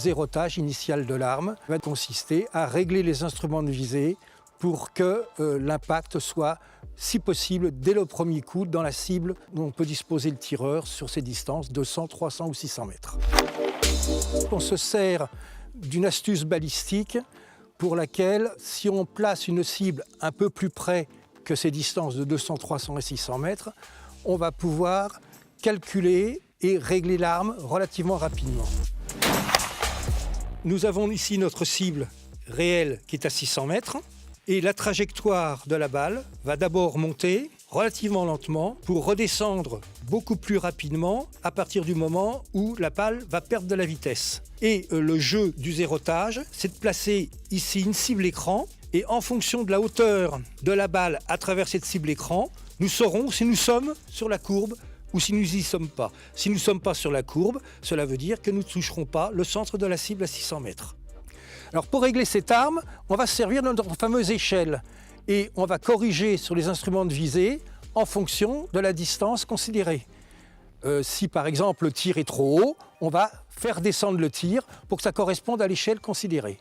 zérotage initial de l'arme va consister à régler les instruments de visée pour que l'impact soit, si possible, dès le premier coup, dans la cible dont peut disposer le tireur sur ces distances de 100, 300 ou 600 mètres. On se sert d'une astuce balistique pour laquelle, si on place une cible un peu plus près que ces distances de 200, 300 et 600 mètres, on va pouvoir calculer et régler l'arme relativement rapidement. Nous avons ici notre cible réelle qui est à 600 mètres et la trajectoire de la balle va d'abord monter relativement lentement pour redescendre beaucoup plus rapidement à partir du moment où la balle va perdre de la vitesse. Et le jeu du zérotage, c'est de placer ici une cible écran et en fonction de la hauteur de la balle à travers cette cible écran, nous saurons si nous sommes sur la courbe ou si nous n'y sommes pas. Si nous ne sommes pas sur la courbe, cela veut dire que nous ne toucherons pas le centre de la cible à 600 mètres. Alors pour régler cette arme, on va se servir de notre fameuse échelle et on va corriger sur les instruments de visée en fonction de la distance considérée. Si par exemple le tir est trop haut, on va faire descendre le tir pour que ça corresponde à l'échelle considérée.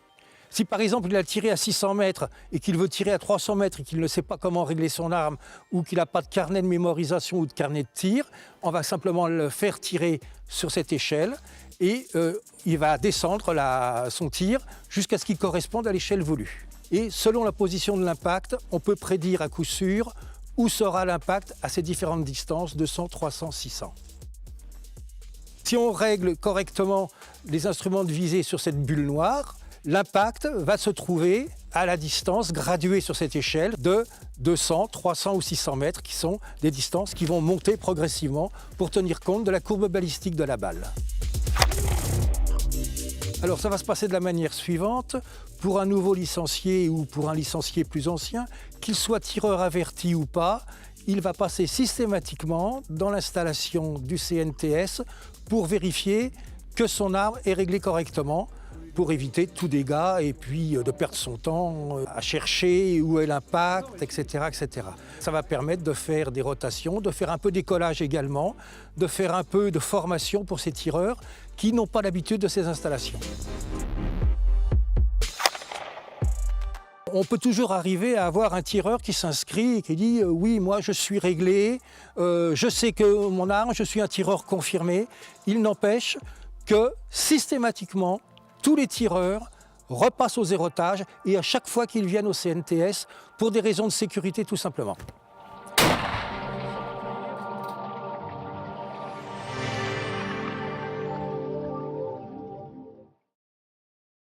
Si par exemple il a tiré à 600 mètres et qu'il veut tirer à 300 mètres et qu'il ne sait pas comment régler son arme ou qu'il n'a pas de carnet de mémorisation ou de carnet de tir, on va simplement le faire tirer sur cette échelle et il va descendre son tir jusqu'à ce qu'il corresponde à l'échelle voulue. Et selon la position de l'impact, on peut prédire à coup sûr où sera l'impact à ces différentes distances, 200, 300, 600. Si on règle correctement les instruments de visée sur cette bulle noire, l'impact va se trouver à la distance graduée sur cette échelle de 200, 300 ou 600 mètres, qui sont des distances qui vont monter progressivement pour tenir compte de la courbe balistique de la balle. Alors ça va se passer de la manière suivante. Pour un nouveau licencié ou pour un licencié plus ancien, qu'il soit tireur averti ou pas, il va passer systématiquement dans l'installation du CNTS pour vérifier que son arme est réglée correctement, pour éviter tout dégât et puis de perdre son temps à chercher où est l'impact, etc., etc. Ça va permettre de faire des rotations, de faire un peu d'écolage également, de faire un peu de formation pour ces tireurs qui n'ont pas l'habitude de ces installations. On peut toujours arriver à avoir un tireur qui s'inscrit et qui dit « oui, moi je suis réglé, je sais que mon arme, je suis un tireur confirmé ». Il n'empêche que systématiquement, tous les tireurs repassent au zérotage et à chaque fois qu'ils viennent au CNTS pour des raisons de sécurité tout simplement.